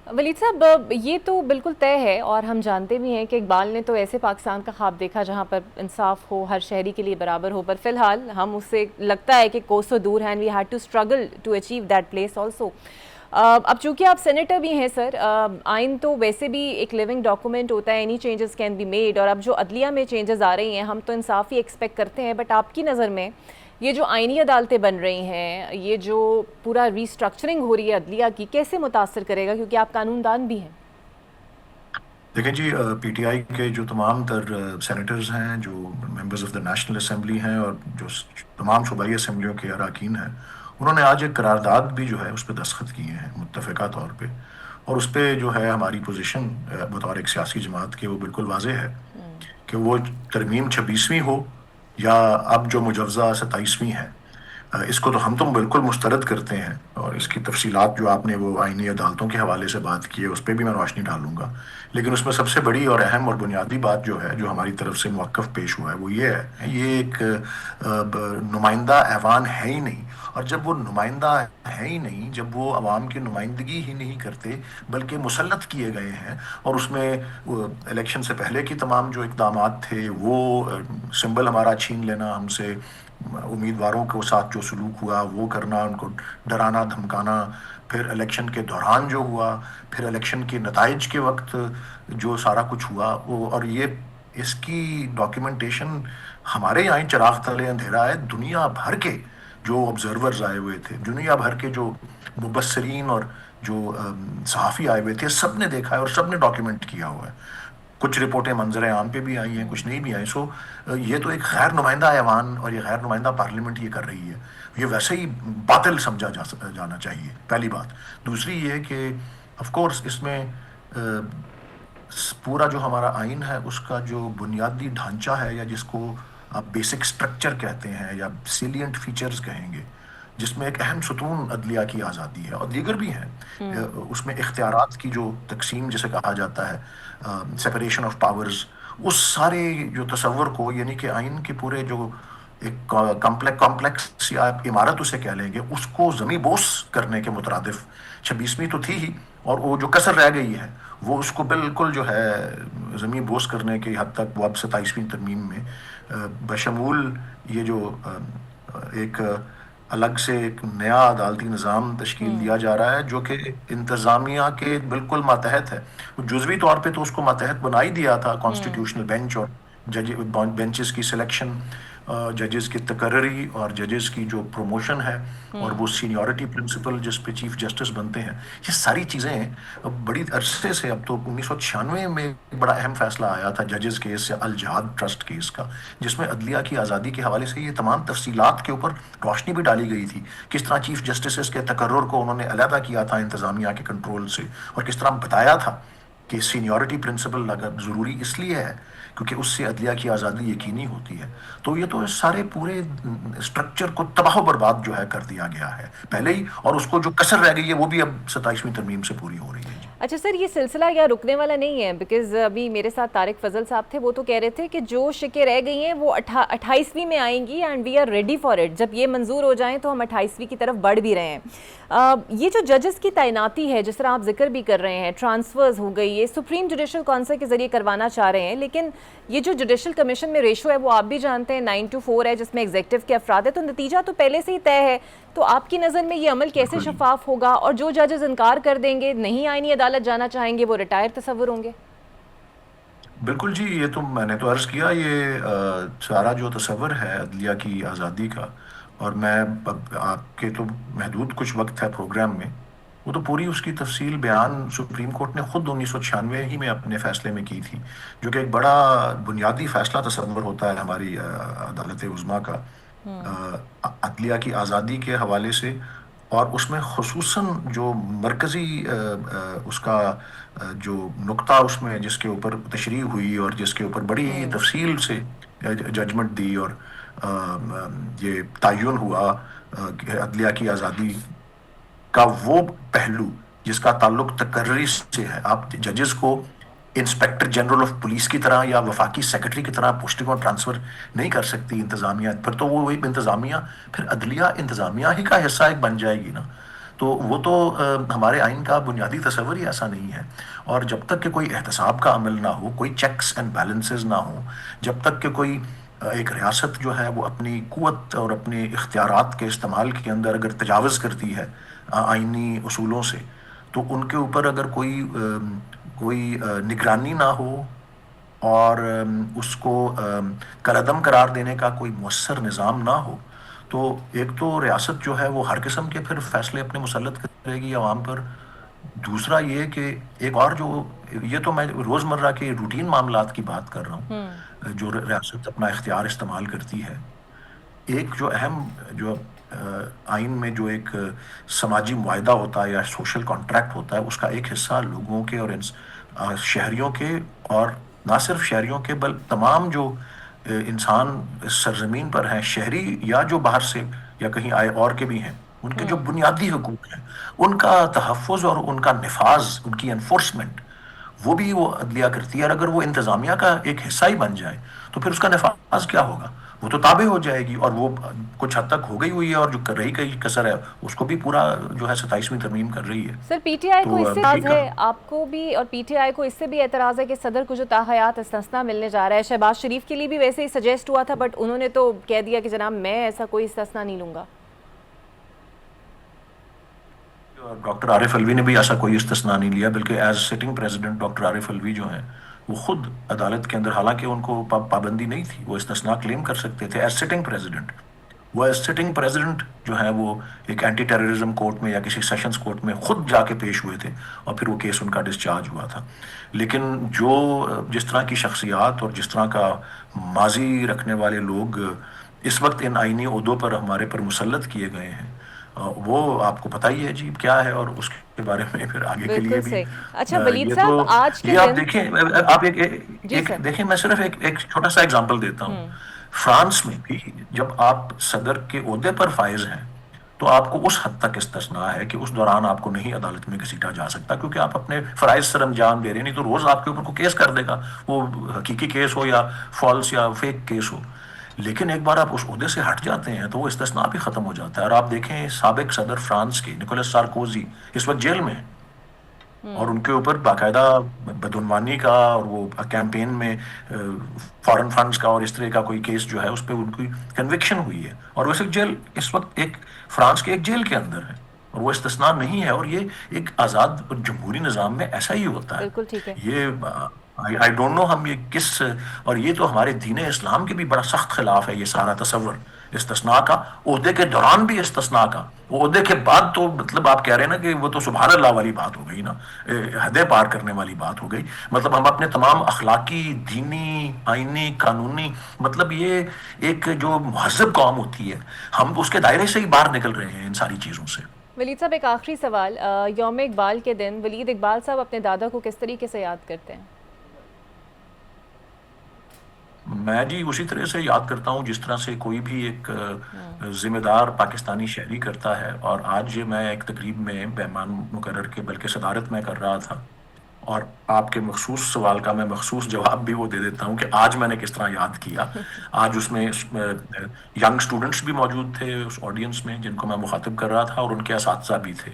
ولید صاحب، یہ تو بالکل طے ہے، اور ہم جانتے بھی ہیں کہ اقبال نے تو ایسے پاکستان کا خواب دیکھا جہاں پر انصاف ہو، ہر شہری کے لیے برابر ہو، پر فی الحال ہم اس سے لگتا ہے کہ کوسوں دور ہیں، we had to struggle to achieve that place also. اب چونکہ آپ سینیٹر بھی ہیں سر، آئین تو ویسے بھی ایک لیونگ ڈاکومنٹ ہوتا ہے، any changes can be made, اور اب جو عدلیہ میں چینجز آ رہی ہیں ہم تو انصاف ہی ایکسپیکٹ کرتے ہیں. بٹ آپ کی نظر میں یہ جو آئینی عدالتیں بن رہی ہیں، یہ جو پورا ریسٹرکچرنگ ہو رہی ہے عدلیہ کی، کیسے متاثر کرے گا؟ کیونکہ آپ قانون دان بھی ہیں. دیکھیں جی، پی ٹی آئی کے جو تمام تر سینیٹرز ہیں، جو members of the national assembly ہیں، اور جو تمام صوبائی اسمبلیوں کے اراکین ہیں، انہوں نے آج ایک قرارداد بھی جو ہے اس پہ دستخط کیے ہیں متفقہ طور پہ. اور اس پہ جو ہے ہماری پوزیشن بطور ایک سیاسی جماعت کے وہ بالکل واضح ہے کہ وہ ترمیم 26ویں ہو یا اب جو مجوزہ 27ویں ہے، اس کو تو ہم تم بالکل مسترد کرتے ہیں. اور اس کی تفصیلات جو آپ نے وہ آئینی عدالتوں کے حوالے سے بات کی ہے، اس پہ بھی میں روشنی ڈالوں گا. لیکن اس میں سب سے بڑی اور اہم اور بنیادی بات جو ہے، جو ہماری طرف سے موقف پیش ہوا ہے، وہ یہ ہے، یہ ایک نمائندہ ایوان ہے ہی نہیں. اور جب وہ نمائندہ ہے ہی نہیں، جب وہ عوام کی نمائندگی ہی نہیں کرتے بلکہ مسلط کیے گئے ہیں، اور اس میں الیکشن سے پہلے کی تمام جو اقدامات تھے، وہ سمبل ہمارا چھین لینا ہم سے، امیدواروں کے ساتھ جو سلوک ہوا وہ کرنا، ان کو ڈرانا دھمکانا، پھر الیکشن کے دوران جو ہوا، پھر الیکشن کے نتائج کے وقت جو سارا کچھ ہوا، وہ، اور یہ اس کی ڈاکیومنٹیشن ہمارے یہاں چراغ تلے اندھیرا ہے. دنیا بھر کے جو آبزرورز آئے ہوئے تھے، دنیا بھر کے جو مبصرین اور جو صحافی آئے ہوئے تھے، سب نے دیکھا ہے اور سب نے ڈاکیومنٹ کیا ہوا ہے. کچھ رپورٹیں منظر عام پہ بھی آئی ہیں، کچھ نہیں بھی آئی. سو یہ تو ایک غیر نمائندہ ایوان اور یہ غیر نمائندہ پارلیمنٹ یہ کر رہی ہے. یہ ویسے ہی باطل سمجھا جانا چاہیے، پہلی بات۔ دوسری یہ کہ آف کورس اس میں پورا جو ہمارا آئین ہے اس کا جو بنیادی ڈھانچہ ہے، یا جس کو آپ بیسک سٹرکچر کہتے ہیں یا سیلینٹ فیچرز کہیں گے، جس میں ایک اہم ستون عدلیہ کی آزادی ہے اور دیگر بھی ہیں، اس میں اختیارات کی جو تقسیم جسے کہا جاتا ہے، سیپریشن آف پاورز، اس سارے جو تصور کو، یعنی کہ آئین کے پورے جو ایک کمپلیکس یا عمارت اسے کہہ لیں گے، اس کو زمیں بوس کرنے کے مترادف 26ویں تو تھی ہی، اور وہ جو کسر رہ گئی ہے وہ اس کو بالکل جو ہے زمین بوس کرنے کی حد تک وہ اب 27ویں ترمیم میں بشمول یہ جو ایک الگ سے ایک نیا عدالتی نظام تشکیل دیا جا رہا ہے جو کہ انتظامیہ کے بالکل ماتحت ہے۔ جزوی طور پہ تو اس کو ماتحت بنا ہی دیا تھا کانسٹیٹیوشنل بینچ اور بینچز کی سلیکشن، ججز کی تقرری اور ججز کی جو پروموشن ہے، اور وہ سینیورٹی پرنسپل جس پہ چیف جسٹس بنتے ہیں، یہ ساری چیزیں بڑی عرصے سے، اب تو 1996 میں ایک بڑا اہم فیصلہ آیا تھا ججز کیس یا الجہاد ٹرسٹ کیس کا، جس میں عدلیہ کی آزادی کے حوالے سے یہ تمام تفصیلات کے اوپر روشنی بھی ڈالی گئی تھی، کس طرح چیف جسٹسز کے تقرر کو انہوں نے علیحدہ کیا تھا انتظامیہ کے کنٹرول سے، اور کس طرح بتایا تھا کہ سینیورٹی پرنسپل اگر ضروری اس لیے ہے کیونکہ اس سے عدلیہ کی آزادی یقینی ہوتی ہے۔ تو یہ تو سارے پورے اسٹرکچر کو تباہ و برباد جو ہے کر دیا گیا ہے پہلے ہی، اور اس کو جو کسر رہ گئی ہے وہ بھی اب 27ویں ترمیم سے پوری ہو رہی ہے۔ اچھا سر، یہ سلسلہ یا رکنے والا نہیں ہے؟ بیکاز ابھی میرے ساتھ طارق فضل صاحب تھے، وہ تو کہہ رہے تھے کہ جو شکیں رہ گئی ہیں وہ 28ویں میں آئیں گی، and we are ready for it, جب یہ منظور ہو جائیں تو ہم 28ویں کی طرف بڑھ بھی رہے ہیں۔ یہ جو ججز کی تعیناتی ہے، جس طرح آپ ذکر بھی کر رہے ہیں، ٹرانسفرز ہو گئی، یہ سپریم جوڈیشل کونسل کے ذریعے کروانا چاہ رہے ہیں، لیکن یہ جو جوڈیشل کمیشن میں ریشو ہے وہ آپ بھی جانتے ہیں 9-4 ہے، جس میں ایگزیکٹو کے افراد ہے، تو نتیجہ تو پہلے سے ہی طے ہے۔ تو آپ کی نظر میں یہ عمل کیسے شفاف ہوگا؟ اور جو ججز انکار کر دیں گے، نہیں آئینی عدالت جانا چاہیں گے، وہ ریٹائر تصور ہوں گے؟ بالکل جی، یہ تو میں نے تو عرض کیا، یہ سارا جو تصور ہے عدلیہ کی آزادی کا، اور میں آپ کے تو محدود کچھ وقت ہے پروگرام میں، وہ تو پوری اس کی تفصیل بیان سپریم کورٹ نے خود 1996 ہی میں اپنے فیصلے میں کی تھی، جو کہ ایک بڑا بنیادی فیصلہ تصور ہوتا ہے ہماری عدالت عظمیٰ کا عدلیہ کی آزادی کے حوالے سے، اور اس میں خصوصاً جو مرکزی اس کا جو نقطہ اس میں جس کے اوپر تشریح ہوئی اور جس کے اوپر بڑی تفصیل سے ججمنٹ دی اور یہ تعین ہوا عدلیہ کی آزادی کا، وہ پہلو جس کا تعلق تقرری سے ہے۔ آپ ججز کو انسپیکٹر جنرل آف پولیس کی طرح یا وفاقی سیکرٹری کی طرح پوسٹنگ اور ٹرانسفر نہیں کر سکتی انتظامیہ، پھر تو وہ انتظامیہ، پھر عدلیہ انتظامیہ ہی کا حصہ ایک بن جائے گی نا۔ تو وہ تو ہمارے آئین کا بنیادی تصور ہی ایسا نہیں ہے، اور جب تک کہ کوئی احتساب کا عمل نہ ہو، کوئی چیکس اینڈ بیلنسز نہ ہوں، جب تک کہ کوئی ایک ریاست جو ہے وہ اپنی قوت اور اپنے اختیارات کے استعمال کے اندر اگر تجاوز کرتی ہے آئینی اصولوں سے، تو ان کے اوپر اگر کوئی نگرانی نہ ہو اور اس کو کالعدم قرار دینے کا کوئی مؤثر نظام نہ ہو، تو ایک تو ریاست جو ہے وہ ہر قسم کے پھر فیصلے اپنے مسلط کرے گی عوام پر۔ دوسرا یہ کہ ایک اور جو، یہ تو میں روزمرہ کے روٹین معاملات کی بات کر رہا ہوں جو ریاست اپنا اختیار استعمال کرتی ہے، ایک جو اہم جو آئین میں جو ایک سماجی معاہدہ ہوتا ہے یا سوشل کانٹریکٹ ہوتا ہے، اس کا ایک حصہ لوگوں کے اور شہریوں کے، اور نہ صرف شہریوں کے بل تمام جو انسان اس سرزمین پر ہیں، شہری یا جو باہر سے یا کہیں آئے اور کے بھی ہیں، ان کے جو بنیادی حقوق ہیں ان کا تحفظ اور ان کا نفاذ، ان کی انفورسمنٹ، وہ بھی وہ عدلیہ کرتی ہے۔ اور اگر وہ انتظامیہ کا ایک حصہ ہی بن جائے تو پھر اس کا نفاذ کیا ہوگا؟ وہ تو تابع ہو جائے گی، اور وہ کچھ حد تک ہو گئی ہوئی ہے، اور جو کر رہی کئی کسر ہے اس کو بھی پورا جو ہے 27ویں ترمیم کر رہی ہے۔ سر پی ٹی آئی کو اس سے اعتراض ہے، آپ کو بھی، اور پی ٹی آئی کو اس سے بھی اعتراض ہے کہ صدر کو جو تاحیات استثناء ملنے جا رہا ہے، شہباز شریف کے لیے بھی ویسے ہی سجیسٹ ہوا تھا، بٹ انہوں نے تو کہہ دیا کہ جناب میں ایسا کوئی استثناء نہیں لوں گا۔ ڈاکٹر عارف الوی نے بھی ایسا کوئی استثناء نہیں لیا، بلکہ ایز سٹنگ پریزیڈنٹ ڈاکٹر عارف الوی جو ہیں وہ خود عدالت کے اندر، حالانکہ ان کو پابندی نہیں تھی، وہ استثناء کلیم کر سکتے تھے ایز سٹنگ پریزیڈنٹ۔ وہ ایز سٹنگ پریزیڈنٹ جو ہے وہ ایک اینٹی ٹیررزم کورٹ میں یا کسی سیشنز کورٹ میں خود جا کے پیش ہوئے تھے، اور پھر وہ کیس ان کا ڈسچارج ہوا تھا۔ لیکن جس طرح کی شخصیات اور جس طرح کا ماضی رکھنے والے لوگ اس وقت ان آئینی عہدوں پر ہمارے پر مسلط کیے گئے ہیں وہ آپ کو پتہ ہی ہے جی کیا ہے، اور اس کے بارے میں پھر آگے کے لیے بالکل بھی صحیح. اچھا ولید یہ صاحب، تو آج کے یہ آپ دن دیکھیں، آپ جی ایک سر. دیکھیں، میں صرف ایک چھوٹا سا اگزامپل دیتا ہوں. فرانس میں بھی جب آپ صدر کے عہدے پر فائز ہیں تو آپ کو اس حد تک استثناء ہے کہ اس دوران آپ کو نہیں عدالت میں گھسیٹا جا سکتا، کیونکہ آپ اپنے فرائض سر انجام دے رہے ہیں، نہیں تو روز آپ کے اوپر کو کیس کر دے گا، وہ حقیقی کیس ہو یا فالس یا فیک کیس ہو. لیکن ایک بار آپ اس عہدے سے ہٹ جاتے ہیں تو وہ استثناء بھی ختم ہو جاتا ہے. اور آپ دیکھیں سابق صدر فرانس کے نکولس سارکوزی اس وقت جیل میں ہیں، اور ان کے اوپر باقاعدہ بدعنوانی کا اور وہ کیمپین میں فارن فنڈز کا اور اس طرح کا کوئی کیس جو ہے اس پہ ان کی کنوکشن ہوئی ہے، اور وہ جیل اس وقت ایک فرانس کے ایک جیل کے اندر ہے، اور وہ استثناء نہیں ہے. اور یہ ایک آزاد جمہوری نظام میں ایسا ہی ہوتا ہے. بالکل ٹھیک ہے. یہ آئی ڈونٹ نو ہم یہ کس، اور یہ تو ہمارے دین اسلام کے بھی بڑا سخت خلاف ہے یہ سارا تصور استثناء کا، عہدے کے دوران بھی استثناء کا. عہدے کے بعد تو مطلب آپ کہہ رہے ہیں نا کہ وہ تو سبحان اللہ والی بات ہو گئی نا، حدیں پار کرنے والی بات ہو گئی. مطلب ہم اپنے تمام اخلاقی، دینی، آئینی، قانونی، مطلب یہ ایک جو مہذب قوم ہوتی ہے ہم اس کے دائرے سے ہی باہر نکل رہے ہیں ان ساری چیزوں سے. ولید صاحب ایک آخری سوال، یوم اقبال کے دن ولید اقبال صاحب اپنے دادا کو کس طریقے سے یاد کرتے ہیں؟ میں جی اسی طرح سے یاد کرتا ہوں جس طرح سے کوئی بھی ایک ذمہ دار پاکستانی شہری کرتا ہے. اور آج میں ایک تقریب میں مہمان مقرر کے بلکہ صدارت میں کر رہا تھا، اور آپ کے مخصوص سوال کا میں مخصوص جواب بھی وہ دے دیتا ہوں کہ آج میں نے کس طرح یاد کیا. آج اس میں ینگ اسٹوڈنٹس بھی موجود تھے اس آڈینس میں جن کو میں مخاطب کر رہا تھا، اور ان کے اساتذہ بھی تھے.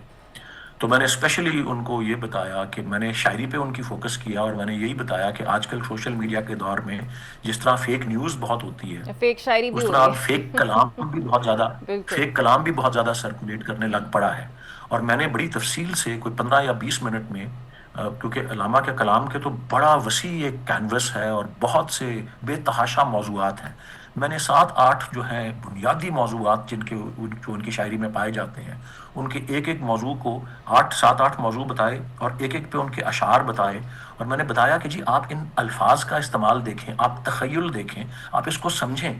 تو میں نے اسپیشلی ان کو یہ بتایا کہ میں نے شاعری پہ ان کی فوکس کیا، اور میں نے یہی بتایا کہ آج کل سوشل میڈیا کے دور میں جس طرح فیک نیوز بہت ہوتی ہے، فیک شاعری بھی اس ہو طرح رہی اب فیک کلام بھی بہت زیادہ بالکل. فیک کلام بھی بہت زیادہ سرکولیٹ کرنے لگ پڑا ہے. اور میں نے بڑی تفصیل سے کوئی 15 یا 20 منٹ میں، کیونکہ علامہ کے کلام کے تو بڑا وسیع ایک کینوس ہے اور بہت سے بے تحاشا موضوعات ہیں، میں نے 7-8 جو ہیں بنیادی موضوعات جو ان کی شاعری میں پائے جاتے ہیں، ان کے ایک ایک موضوع کو 7-8 موضوع بتائے، اور ایک ایک پہ ان کے اشعار بتائے. اور میں نے بتایا کہ جی آپ ان الفاظ کا استعمال دیکھیں، آپ تخیل دیکھیں، آپ اس کو سمجھیں،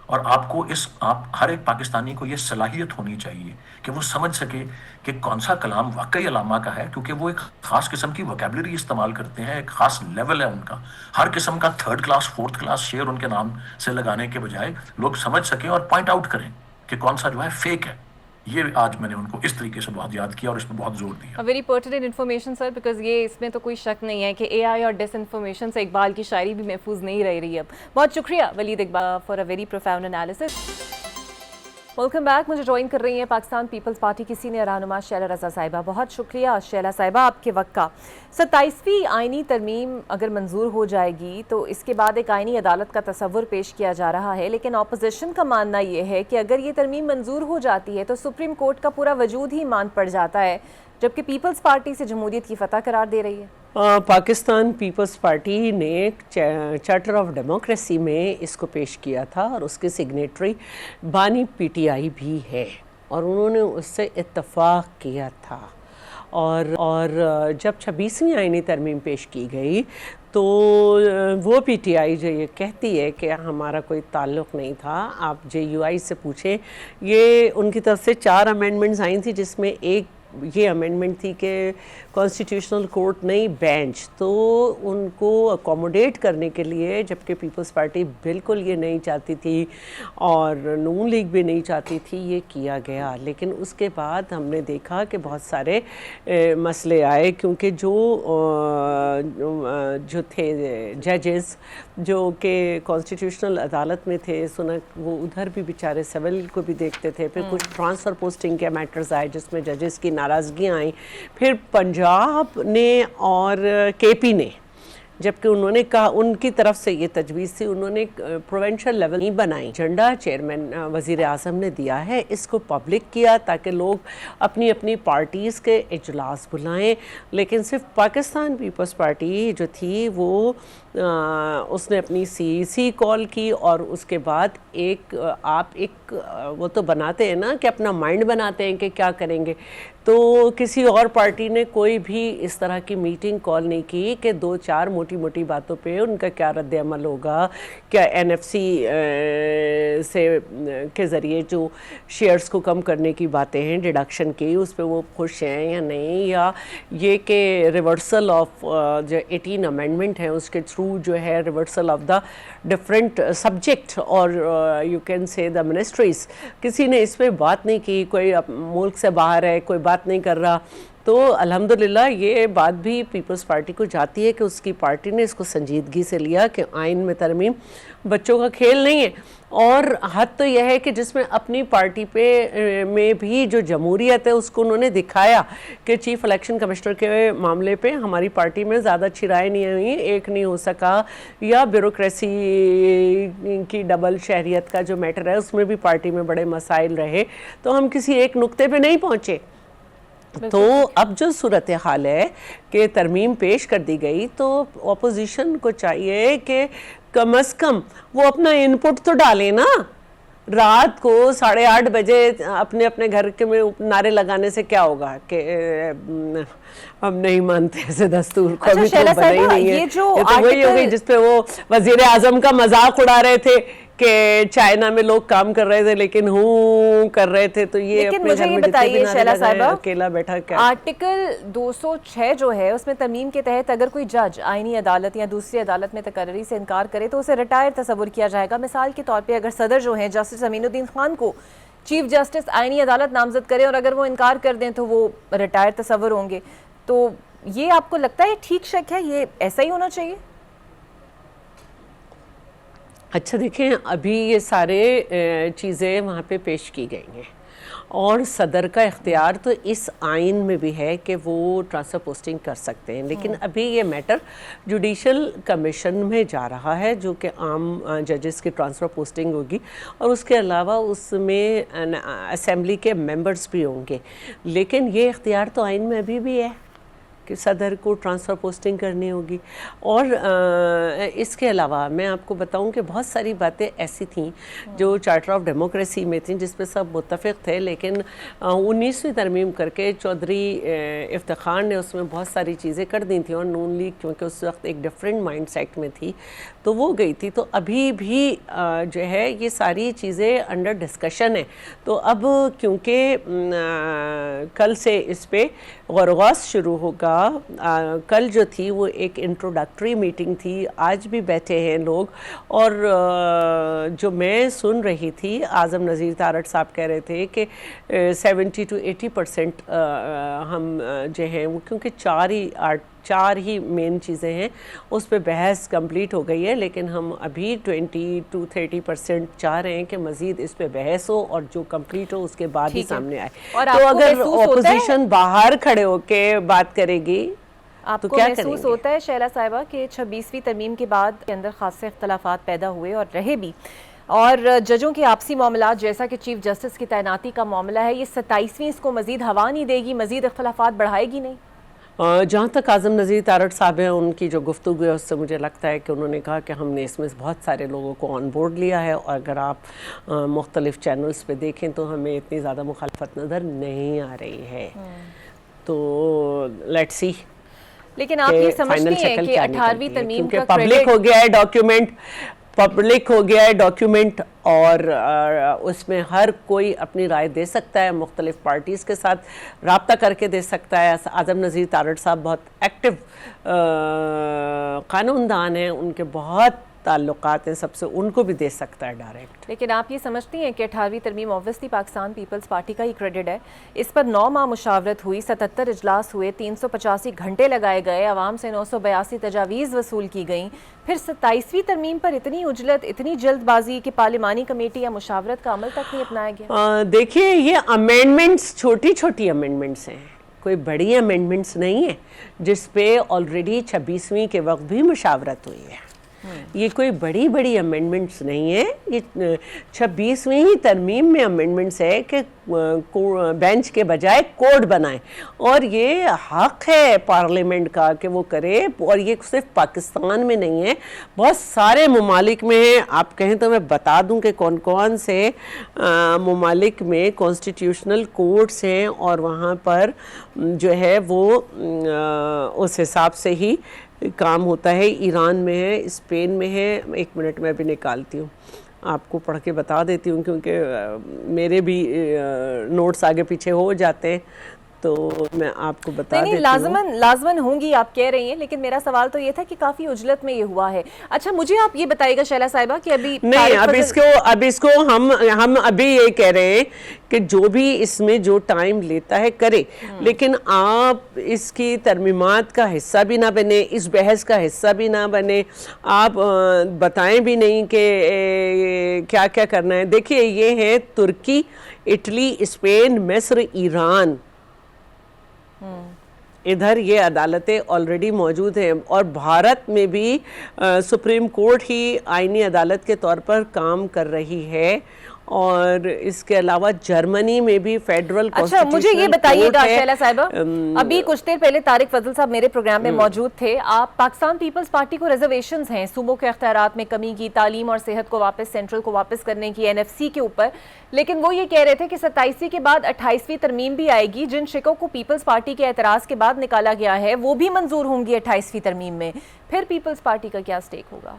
اور آپ کو آپ ہر ایک پاکستانی کو یہ صلاحیت ہونی چاہیے کہ وہ سمجھ سکے کہ کون سا کلام واقعی علامہ کا ہے، کیونکہ وہ ایک خاص قسم کی ووکیبلری استعمال کرتے ہیں، ایک خاص لیول ہے ان کا. ہر قسم کا 3rd کلاس 4th کلاس شعر ان کے نام سے لگانے کے بجائے لوگ سمجھ سکیں اور پوائنٹ آؤٹ کریں کہ کون سا جو ہے فیک ہے. یہ آج میں نے ان کو اس طریقے سے بہت یاد کیا اور اس پہ بہت زور دیا. Very pertinent information sir, because یہ اس میں تو کوئی شک نہیں ہے کہ اے آئی اور ڈس انفارمیشن سے اقبال کی شاعری بھی محفوظ نہیں رہ رہی اب. بہت شکریہ Walid Iqbal for a very profound analysis. Welcome back. مجھے جوائن کر رہی ہیں پاکستان پیپلز پارٹی کی سینئر رہنما شیلا رضا صاحبہ. بہت شکریہ شیلا صاحبہ آپ کے وقت کا. 27ویں آئینی ترمیم اگر منظور ہو جائے گی تو اس کے بعد ایک آئینی عدالت کا تصور پیش کیا جا رہا ہے، لیکن اپوزیشن کا ماننا یہ ہے کہ اگر یہ ترمیم منظور ہو جاتی ہے تو سپریم کورٹ کا پورا وجود ہی مان پڑ جاتا ہے، جبکہ پیپلز پارٹی سے جمہوریت کی فتح قرار دے رہی ہے. پاکستان پیپلز پارٹی نے چارٹر آف ڈیموکریسی میں اس کو پیش کیا تھا، اور اس کے سگنیٹری بانی پی ٹی آئی بھی ہے، اور انہوں نے اس سے اتفاق کیا تھا. اور جب 26ویں آئینی ترمیم پیش کی گئی تو وہ پی ٹی آئی جو یہ کہتی ہے کہ ہمارا کوئی تعلق نہیں تھا، آپ جے یو آئی سے پوچھیں، یہ ان کی طرف سے 4 امینڈمنٹس آئی تھیں، جس میں ایک یہ امینڈمنٹ تھی کہ کانسٹیٹیوشنل کورٹ نئی بینچ، تو ان کو اکوموڈیٹ کرنے کے لیے، جبکہ پیپلز پارٹی بالکل یہ نہیں چاہتی تھی اور نون لیگ بھی نہیں چاہتی تھی، یہ کیا گیا. لیکن اس کے بعد ہم نے دیکھا کہ بہت سارے مسئلے آئے، کیونکہ جو تھے ججز جو کہ کانسٹیٹیوشنل عدالت میں تھے، وہ ادھر بھی بیچارے سول کو بھی دیکھتے تھے. پھر کچھ ٹرانسفر پوسٹنگ کے میٹرز آئے جس میں ججز کی ناراضگیاں آئیں. پھر پنجاب نے اور کے پی نے، جبکہ انہوں نے کہا، ان کی طرف سے یہ تجویز تھی، انہوں نے پروونشل لیول نہیں بنائی. ایجنڈا چیئرمین وزیر اعظم نے دیا ہے، اس کو پبلک کیا تاکہ لوگ اپنی اپنی پارٹیز کے اجلاس بلائیں. لیکن صرف پاکستان پیپلز پارٹی جو تھی وہ اس نے اپنی سی کال کی اور اس کے بعد آپ ایک وہ تو بناتے ہیں نا کہ اپنا مائنڈ بناتے ہیں کہ کیا کریں گے، تو کسی اور پارٹی نے کوئی بھی اس طرح کی میٹنگ کال نہیں کی کہ 2-4 موٹی موٹی باتوں پہ ان کا کیا رد عمل ہوگا، کیا NFC سے کے ذریعے جو شیئرز کو کم کرنے کی باتیں ہیں ڈیڈکشن کی، اس پہ وہ خوش ہیں یا نہیں، یا یہ کہ ریورسل آف جو 18 امینڈمنٹ ہیں اس کے تھرو جو ہے reversal of the different subject اور you can say the ministries, کسی نے اس پہ بات نہیں کی، کوئی ملک سے باہر ہے کوئی بات نہیں کر رہا. تو الحمدللہ یہ بات بھی پیپلز پارٹی کو جاتی ہے کہ اس کی پارٹی نے اس کو سنجیدگی سے لیا کہ آئین میں ترمیم بچوں کا کھیل نہیں ہے. اور حد تو یہ ہے کہ جس میں اپنی پارٹی پہ میں بھی جو جمہوریت ہے اس کو انہوں نے دکھایا کہ چیف الیکشن کمشنر کے معاملے پہ ہماری پارٹی میں زیادہ اچھی رائے نہیں ہوئی، ایک نہیں ہو سکا، یا بیوروکریسی کی ڈبل شہریت کا جو میٹر ہے اس میں بھی پارٹی میں بڑے مسائل رہے، تو ہم کسی ایک نقطے پہ نہیں پہنچے. تو اب جو صورتحال ہے کہ ترمیم پیش کر دی گئی تو اپوزیشن کو چاہیے کہ کم از کم وہ اپنا انپٹ تو ڈالے نا. رات کو 8:30 بجے اپنے اپنے گھر کے میں نعرے لگانے سے کیا ہوگا کہ ہم نہیں مانتے ایسے دستور کو، ابھی تو بنا ہی نہیں ہے. یہ تو وہی ہو گئی جس پہ وہ وزیر اعظم کا مذاق اڑا رہے تھے کہ چائنا میں لوگ کام کر رہے تھے لیکن ہوں کر رہے تھے، تو یہ اپنے گھر میں جتنے بھی نعرے لگائے اکیلا بیٹھا کیا. آرٹیکل 206 جو ہے اس میں ترمیم کے تحت اگر کوئی جج آئینی عدالت یا دوسری عدالت میں تقرری سے انکار کرے تو اسے ریٹائر تصور کیا جائے گا. مثال کے طور پہ اگر صدر جو ہیں جسٹس امین الدین خان کو چیف جسٹس آئینی عدالت نامزد کرے اور اگر وہ انکار کر دیں تو وہ ریٹائر تصور ہوں گے. تو یہ آپ کو لگتا ہے ٹھیک شک ہے، یہ ایسا ہی ہونا چاہیے؟ اچھا دیکھیں، ابھی یہ سارے چیزیں وہاں پہ پیش کی گئی ہیں اور صدر کا اختیار تو اس آئین میں بھی ہے کہ وہ ٹرانسفر پوسٹنگ کر سکتے ہیں، لیکن ابھی یہ میٹر جوڈیشل کمیشن میں جا رہا ہے جو کہ عام ججز کی ٹرانسفر پوسٹنگ ہوگی، اور اس کے علاوہ اس میں اسمبلی کے ممبرز بھی ہوں گے. لیکن یہ اختیار تو آئین میں ابھی بھی ہے کہ صدر کو ٹرانسفر پوسٹنگ کرنی ہوگی. اور اس کے علاوہ میں آپ کو بتاؤں کہ بہت ساری باتیں ایسی تھیں جو چارٹر آف ڈیموکریسی میں تھیں جس پہ سب متفق تھے، لیکن 19ویں ترمیم کر کے چودھری افتخار نے اس میں بہت ساری چیزیں کر دی تھیں، اور نون لیگ کیونکہ اس وقت ایک ڈفرینٹ مائنڈ سیٹ میں تھی تو وہ گئی تھی. تو ابھی بھی جو ہے یہ ساری چیزیں انڈر ڈسکشن ہیں. تو اب کیونکہ کل سے اس پہ غور و خوض شروع ہوگا، کل جو تھی وہ ایک انٹروڈکٹری میٹنگ تھی، آج بھی بیٹھے ہیں لوگ، اور جو میں سن رہی تھی اعظم نذیر تارڑ صاحب کہہ رہے تھے کہ 70 to 80% ہم جو ہیں کیونکہ چار ہی مین چیزیں ہیں اس پہ بحث کمپلیٹ ہو گئی ہے، لیکن ہم ابھی 20 to 30% چاہ رہے ہیں کہ مزید اس پہ بحث ہو اور جو کمپلیٹ ہو اس کے بعد ہی سامنے آئے. تو اگر اپوزیشن باہر کھڑے ہو کے بات کرے گی آپ کو محسوس ہوتا ہے شیلا صاحبہ کہ 26ویں ترمیم کے بعد کے اندر خاصے اختلافات پیدا ہوئے اور رہے بھی، اور ججوں کے آپسی معاملات جیسا کہ چیف جسٹس کی تعیناتی کا معاملہ ہے، یہ 27ویں اس کو مزید ہوا نہیں دے گی، مزید اختلافات بڑھائے گی نہیں؟ جہاں تک اعظم نذیر تارڑ صاحب ہیں ان کی جو گفتگو ہے اس سے مجھے لگتا ہے کہ انہوں نے کہا کہ ہم نے اس میں بہت سارے لوگوں کو آن بورڈ لیا ہے، اور اگر آپ مختلف چینلز پہ دیکھیں تو ہمیں اتنی زیادہ مخالفت نظر نہیں آ رہی ہے. تو لیٹس سی. لیکن آپ یہ سمجھتی ہیں کہ 18ویں ترمیم کا پبلک ہو گیا ہے ڈاکیومنٹ، پبلک ہو گیا ہے ڈاکیومنٹ، اور اس میں ہر کوئی اپنی رائے دے سکتا ہے، مختلف پارٹیز کے ساتھ رابطہ کر کے دے سکتا ہے. اعظم نذیر تارڑ صاحب بہت ایکٹیو قانون دان ہیں، ان کے بہت تعلقات ہیں سب سے، ان کو بھی دے سکتا ہے ڈائریکٹ. لیکن آپ یہ سمجھتی ہیں کہ 18ویں ترمیم اوبویسلی پاکستان پیپلز پارٹی کا ہی کریڈٹ ہے، اس پر 9 ماہ مشاورت ہوئی، 77 اجلاس ہوئے، 385 گھنٹے لگائے گئے، عوام سے 982 تجاویز وصول کی گئیں، پھر 27ویں ترمیم پر اتنی عجلت، اتنی جلد بازی کہ پارلیمانی کمیٹی یا مشاورت کا عمل تک نہیں اپنایا گیا؟ دیکھیے یہ امینڈمنٹس چھوٹی چھوٹی امینڈمنٹس ہیں، کوئی بڑی امینڈمنٹس نہیں ہیں، جس پہ آلریڈی 26ویں کے وقت بھی مشاورت ہوئی ہے. یہ کوئی بڑی بڑی امینڈمنٹس نہیں ہے، یہ 26ویں ہی ترمیم میں امینڈمنٹس ہے کہ بینچ کے بجائے کوڈ بنائیں، اور یہ حق ہے پارلیمنٹ کا کہ وہ کرے، اور یہ صرف پاکستان میں نہیں ہے، بہت سارے ممالک میں ہیں۔ آپ کہیں تو میں بتا دوں کہ کون کون سے ممالک میں کانسٹیٹیوشنل کورٹس ہیں، اور وہاں پر جو ہے وہ اس حساب سے ہی کام ہوتا ہے۔ ایران میں ہے، اسپین میں ہے، 1 منٹ میں بھی نکالتی ہوں آپ کو پڑھ کے بتا دیتی ہوں، کیونکہ میرے بھی نوٹس آگے پیچھے ہو جاتے ہیں، تو میں آپ کو بتا دیتی ہوں۔ لازماً ہوں گی آپ کہہ رہی ہیں، لیکن میرا سوال تو یہ تھا کہ کافی عجلت میں یہ ہوا ہے۔ اچھا مجھے آپ یہ بتائیے گا شیلا صاحبہ کہ نہیں، اب اس کو ہم ابھی یہ کہہ رہے ہیں کہ جو بھی اس میں جو ٹائم لیتا ہے کرے، لیکن آپ اس کی ترمیمات کا حصہ بھی نہ بنے، اس بحث کا حصہ بھی نہ بنے، آپ بتائیں بھی نہیں کہ کیا کیا کرنا ہے۔ دیکھیے یہ ہے ترکی، اٹلی، اسپین، مصر، ایران، ادھر یہ عدالتیں آلریڈی موجود ہیں، اور بھارت میں بھی سپریم کورٹ ہی آئینی عدالت کے طور پر کام کر رہی ہے، اور اس کے علاوہ جرمنی میں بھی فیڈرل اچھا مجھے یہ بتائیے گا شیلا صاحبہ، ابھی کچھ دیر پہلے طارق فضل صاحب میرے پروگرام میں موجود تھے، آپ پاکستان پیپلز پارٹی کو ریزرویشنز ہیں صوبوں کے اختیارات میں کمی کی، تعلیم اور صحت کو واپس سینٹرل کو واپس کرنے کی، NFC کے اوپر، لیکن وہ یہ کہہ رہے تھے کہ 27ویں کے بعد 28ویں ترمیم بھی آئے گی، جن شکوں کو پیپلز پارٹی کے اعتراض کے بعد نکالا گیا ہے وہ بھی منظور ہوں گی 28ویں ترمیم میں، پھر پیپلز پارٹی کا کیا سٹیک ہوگا؟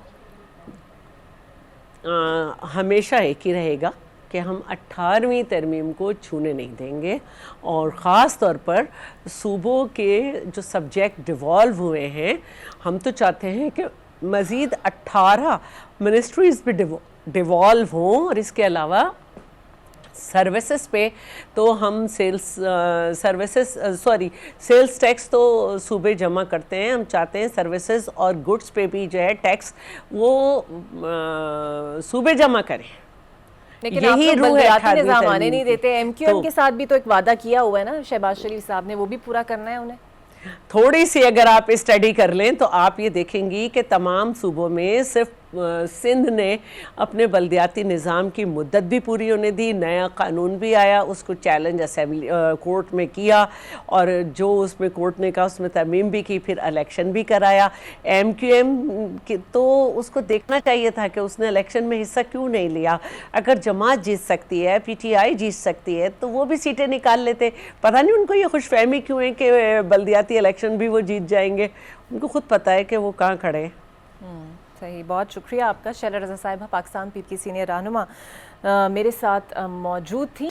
ہمیشہ ایک ہی رہے گا کہ ہم 18ویں ترمیم کو چھونے نہیں دیں گے، اور خاص طور پر صوبوں کے جو سبجیکٹ ڈیوالو ہوئے ہیں، ہم تو چاہتے ہیں کہ مزید 18 منسٹریز بھی ڈیوالو ہوں، اور اس کے علاوہ سروسز پہ تو ہم سیلز ٹیکس تو صوبے جمع کرتے ہیں، ہم چاہتے ہیں سروسز اور گڈس پہ بھی جو ہے ٹیکس وہ صوبے جمع کریں، لیکن آپ لوگ بلدیاتی نظام آنے نہیں دیتے۔ MQM کے ساتھ بھی تو ایک وعدہ کیا ہوا ہے نا شہباز شریف صاحب نے، وہ بھی پورا کرنا ہے انہیں۔ تھوڑی سی اگر آپ اسٹڈی کر لیں تو آپ یہ دیکھیں گی کہ تمام صوبوں میں صرف سندھ نے اپنے بلدیاتی نظام کی مدت بھی پوری ہونے دی، نیا قانون بھی آیا، اس کو چیلنج اسمبلی کورٹ میں کیا، اور جو اس میں کورٹ نے کہا اس میں ترمیم بھی کی، پھر الیکشن بھی کرایا۔ MQM تو اس کو دیکھنا چاہیے تھا کہ اس نے الیکشن میں حصہ کیوں نہیں لیا۔ اگر جماعت جیت سکتی ہے، PTI جیت سکتی ہے، تو وہ بھی سیٹیں نکال لیتے۔ پتہ نہیں ان کو یہ خوش فہمی کیوں ہے کہ بلدیاتی الیکشن بھی وہ جیت جائیں گے، ان کو خود پتہ ہے کہ وہ کہاں کھڑے ہیں۔ صحیح، بہت شکریہ آپ کا۔ شیلا رضا صاحبہ پاکستان پیپ کی سینئر رہنما میرے ساتھ موجود تھی۔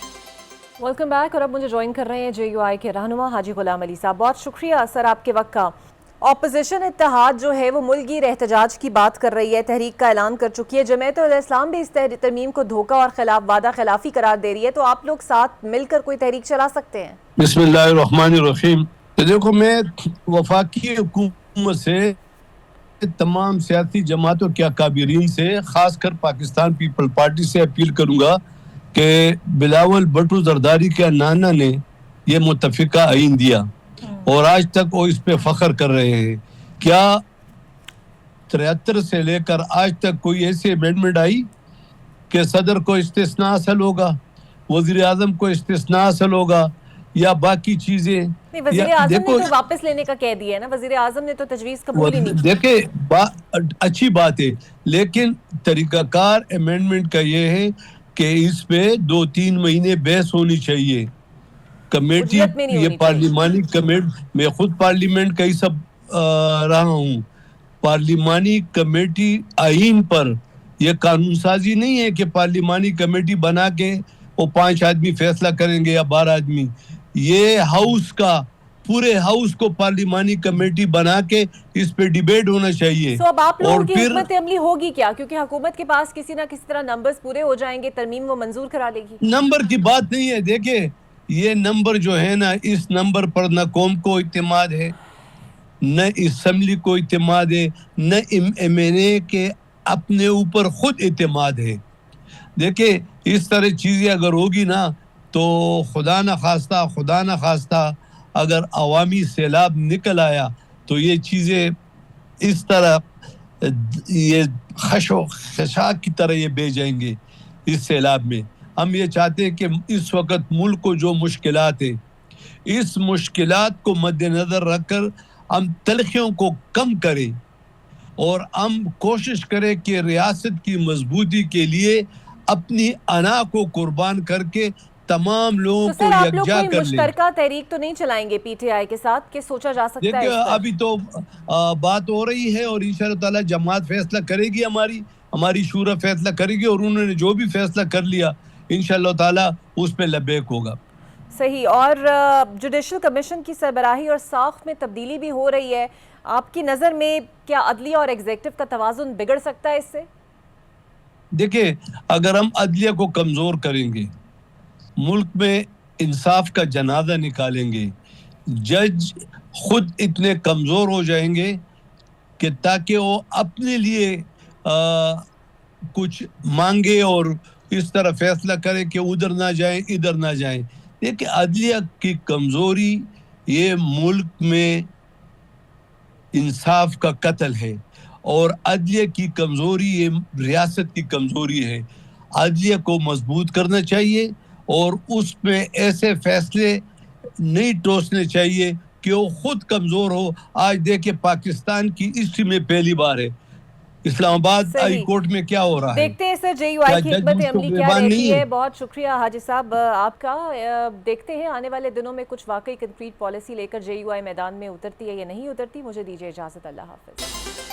ویلکم بیک، اور اب مجھے جوائن کر رہے ہیں JUI کے رہنما حاجی غلام علی صاحب۔ بہت شکریہ سر آپ کے وقت کا۔ اپوزیشن اتحاد جو ہے وہ ملکی احتجاج کی بات کر رہی ہے، تحریک کا اعلان کر چکی ہے، جمعیت اسلام بھی اس ترمیم کو دھوکہ اور وعدہ خلافی قرار دے رہی ہے، تو آپ لوگ ساتھ مل کر کوئی تحریک چلا سکتے ہیں؟ بسم اللہ الرحمن الرحیم۔ دیکھو میں وفاقی حکومت سے، تمام سیاسی جماعتوں کے اکابرین سے، خاص کر پاکستان پیپل پارٹی سے اپیل کروں گا کہ بلاول بھٹو زرداری کے نانا نے یہ متفقہ آئین دیا، اور آج تک وہ اس پہ فخر کر رہے ہیں۔ کیا 73 سے لے کر آج تک کوئی ایسی امینڈمنٹ آئی کہ صدر کو استثناء حاصل ہوگا، وزیر اعظم کو استثناء حاصل ہوگا، یا باقی چیزیں؟ نہیں، وزیر اعظم نے تو واپس لینے کا کہہ دیا ہے نا، وزیر اعظم نے تو تجویز قبول ہی نہیں کی۔ دیکھیں اچھی بات ہے، لیکن طریقہ کار امینڈمنٹ کا یہ ہے کہ اس پہ 2-3 مہینے بحث ہونی چاہیے، کمیٹی، یہ پارلیمانی کمیٹی، میں خود پارلیمنٹ کا ہی سب رہا ہوں، پارلیمانی کمیٹی آئین پر یہ قانون سازی نہیں ہے کہ پارلیمانی کمیٹی بنا کے وہ 5 آدمی فیصلہ کریں گے یا 12 آدمی، یہ ہاؤس کا، پورے ہاؤس کو پارلیمانی کمیٹی بنا کے اس پہ ڈیبیٹ ہونا چاہیے۔ سو اب آپ لوگوں کی حکمت عملی ہوگی کیا؟ کیونکہ حکومت کے پاس کسی نہ کسی طرح نمبرز پورے ہو جائیں گے، ترمیم وہ منظور کرا لے گی۔ نمبر کی بات نہیں ہے، دیکھیں یہ نمبر جو ہے نا، اس نمبر پر نہ قوم کو اعتماد ہے، نہ اسمبلی کو اعتماد ہے، نہ MNA کے اپنے اوپر خود اعتماد ہے۔ دیکھیں اس طرح چیزیں اگر ہوگی نا تو خدا نہ خواستہ اگر عوامی سیلاب نکل آیا تو یہ چیزیں اس طرح یہ خش و خشاک کی طرح یہ بہ جائیں گے اس سیلاب میں. ہم یہ چاہتے ہیں کہ اس وقت ملک کو جو مشکلات ہیں اس مشکلات کو مد نظر رکھ کر ہم تلخیوں کو کم کریں اور ہم کوشش کریں کہ ریاست کی مضبوطی کے لیے اپنی انا کو قربان کر کے تمام لوگوں تو کو سر آپ لوگ یکجا کوئی کر لیں. مشترکہ تحریک تو نہیں چلائیں گے پی ٹی آئی کے ساتھ کہ سوچا جا سکتا ہے دیکھیں اس پر؟ ابھی تو بات ہو رہی ہے اور انشاءاللہ تعالی جماعت فیصلہ کرے گی, ہماری شورا فیصلہ کرے گی, اور انہوں نے جو بھی فیصلہ کر لیا انشاءاللہ تعالی اس پہ لبیک ہوگا. صحیح. اور جوڈیشل کمیشن کی سربراہی اور ساخت میں تبدیلی بھی ہو رہی ہے. آپ کی نظر میں کیا عدلیہ اور ایگزیکٹو کا توازن بگڑ سکتا ہے اس سے؟ دیکھیں اگر ہم عدلیہ کو کمزور کریں گے, ملک میں انصاف کا جنازہ نکالیں گے, جج خود اتنے کمزور ہو جائیں گے کہ تاکہ وہ اپنے لیے کچھ مانگے اور اس طرح فیصلہ کرے کہ ادھر نہ جائیں ادھر نہ جائیں. دیکھیں عدلیہ کی کمزوری یہ ملک میں انصاف کا قتل ہے, اور عدلیہ کی کمزوری یہ ریاست کی کمزوری ہے. عدلیہ کو مضبوط کرنا چاہیے اور اس میں ایسے فیصلے نہیں ٹوسنے چاہیے کہ وہ خود کمزور ہو. آج دیکھیں پاکستان کی ہسٹری میں پہلی بار ہے اسلام آباد ہائی کورٹ میں کیا ہو رہا ہے. دیکھتے ہیں سر جے یو آئی کی حکمت عملی کیا رہتی ہے. بہت شکریہ حاجی صاحب آپ کا. دیکھتے ہیں آنے والے دنوں میں کچھ واقعی کنکریٹ پالیسی لے کر جے یو آئی میدان میں اترتی ہے یا نہیں اترتی. مجھے دیجیے اجازت. اللہ حافظ.